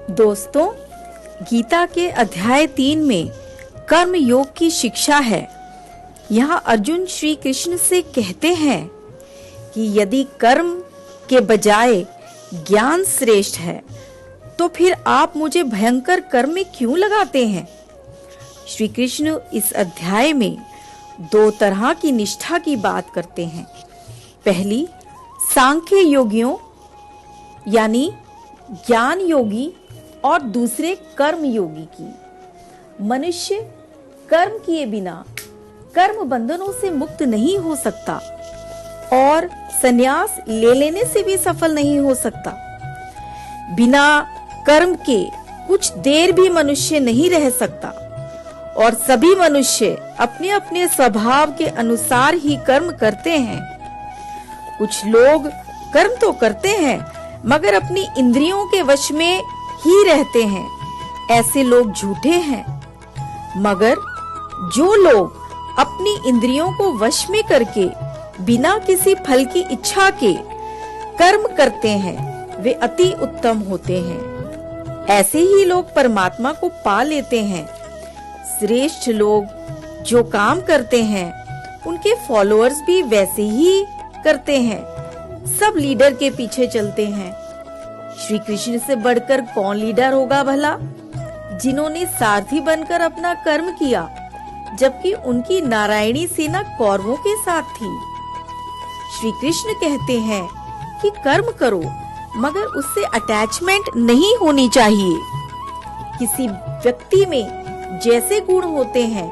दोस्तों, गीता के अध्याय 3 में कर्म योग की शिक्षा है। यहाँ अर्जुन श्री कृष्ण से कहते हैं कि यदि कर्म के बजाय ज्ञान श्रेष्ठ है तो फिर आप मुझे भयंकर कर्म में क्यों लगाते हैं। श्री कृष्ण इस अध्याय में 2 तरह की निष्ठा की बात करते हैं। पहली, सांख्य योगियों यानी ज्ञान योगी, और दूसरे कर्म योगी की। मनुष्य कर्म किए बिना कर्म बंधनों से मुक्त नहीं हो सकता और संन्यास ले लेने से भी सफल नहीं हो सकता। बिना कर्म के कुछ देर भी मनुष्य नहीं रह सकता और सभी मनुष्य अपने अपने स्वभाव के अनुसार ही कर्म करते हैं। कुछ लोग कर्म तो करते हैं मगर अपनी इंद्रियों के वश में ही रहते हैं। ऐसे लोग झूठे हैं। मगर जो लोग अपनी इंद्रियों को वश में करके बिना किसी फल की इच्छा के कर्म करते हैं वे अति उत्तम होते हैं। ऐसे ही लोग परमात्मा को पा लेते हैं। श्रेष्ठ लोग जो काम करते हैं उनके फॉलोअर्स भी वैसे ही करते हैं। सब लीडर के पीछे चलते हैं। श्री कृष्ण से बढ़कर कौन लीडर होगा भला, जिन्होंने सारथी बनकर अपना कर्म किया जबकि उनकी नारायणी सेना कौरवों के साथ थी। श्री कृष्ण कहते हैं कि कर्म करो मगर उससे अटैचमेंट नहीं होनी चाहिए। किसी व्यक्ति में जैसे गुण होते हैं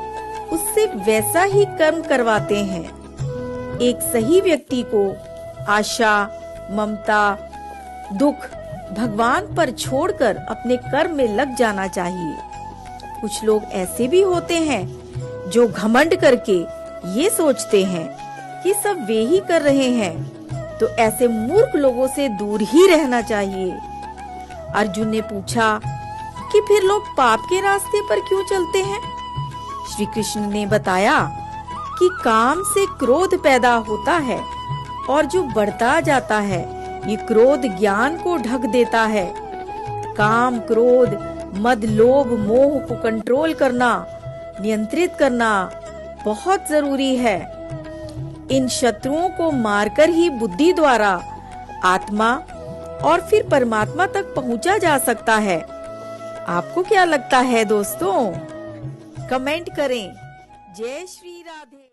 उससे वैसा ही कर्म करवाते हैं। एक सही व्यक्ति को आशा, ममता, दुख भगवान पर छोड़कर अपने कर्म में लग जाना चाहिए। कुछ लोग ऐसे भी होते हैं जो घमंड करके ये सोचते हैं कि सब वे ही कर रहे हैं, तो ऐसे मूर्ख लोगों से दूर ही रहना चाहिए। अर्जुन ने पूछा कि फिर लोग पाप के रास्ते पर क्यों चलते हैं। श्री कृष्ण ने बताया कि काम से क्रोध पैदा होता है और जो बढ़ता जाता है ये क्रोध ज्ञान को ढक देता है। काम, क्रोध, मद, लोभ, मोह को कंट्रोल करना, नियंत्रित करना बहुत जरूरी है। इन शत्रुओं को मारकर ही बुद्धि द्वारा आत्मा और फिर परमात्मा तक पहुंचा जा सकता है। आपको क्या लगता है दोस्तों? कमेंट करें। जय श्री